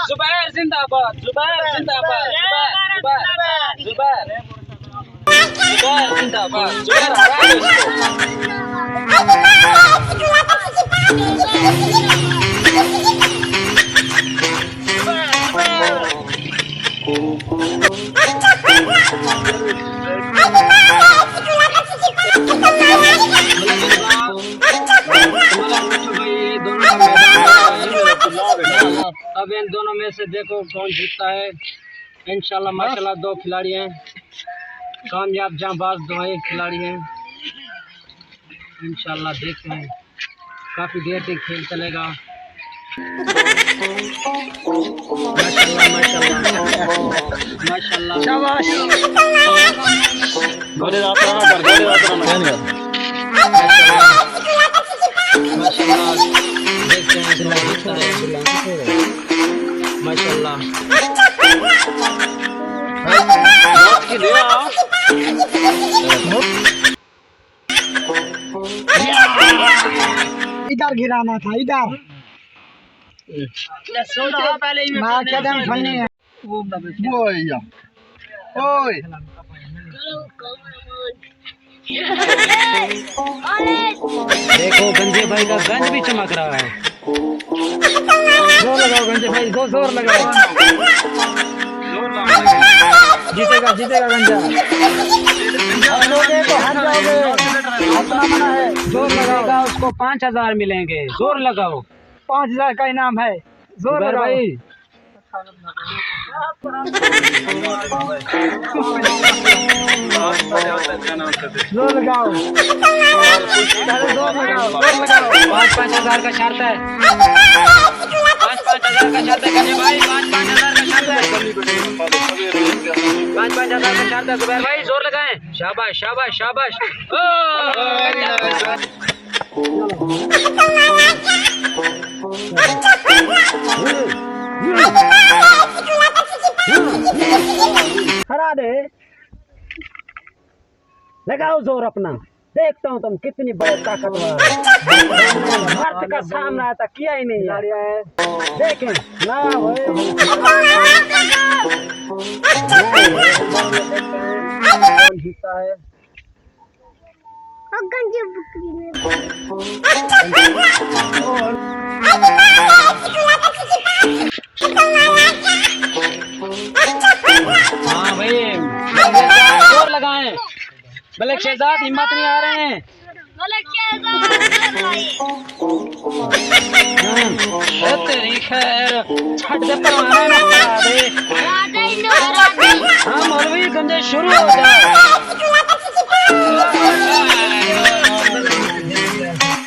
जुबैर जिंदाबाद, जुबैर जिंदाबाद, जुबैर जुबैर जुबैर जिंदाबाद, जुबैर हरा दो इसको। अब इन दोनों में से देखो कौन जीतता है। इंशाल्लाह माशाल्लाह दो खिलाड़ी हैं, कामयाब जांबाज दो खिलाड़ी हैं। इंशाल्लाह देखते हैं, काफ़ी देर तक खेल चलेगा। माशाल्लाह माशाल्लाह माशाल्लाह शाबाश। माशाल्लाह देखते हैं माशाल्लाह। इधर गिराना था, इधर पहले ही कदम फलने है। ओए देखो गंजे भाई का गंज भी चमक रहा है। जोर लगाओ गंजे भाई, दो जोर लगाओ। जीतेगा जीतेगा गंजा। तो हार जाओगे, अपना मना है। जोर लगाओ, उसको 5000 मिलेंगे। जोर लगाओ, 5000 का इनाम है। जोर लगाओ भाई। जोर लगाओ, जोर लगाओ, जोर लगाओ। 5,000 का शर्त है, 5,000 का शर्त है गंजे भाई, 5,000 का शर्त है, 5,000 का शर्त है। जुबैर भाई जोर लगाएं। शाबाश शाबाश शाबाश। हरा दे, लगाओ जोर अपना। देखता हूँ तुम कितनी बड़े ताकतवर। मर्द का सामना था, किया ही नहीं है। देखें ना कौन जीता है। हाँ भाई जोर लगाएं। मलिक शहजाद हिम्मत नहीं आ रहे हैं। तेरी खैर छट दे परवाना ना करा दे।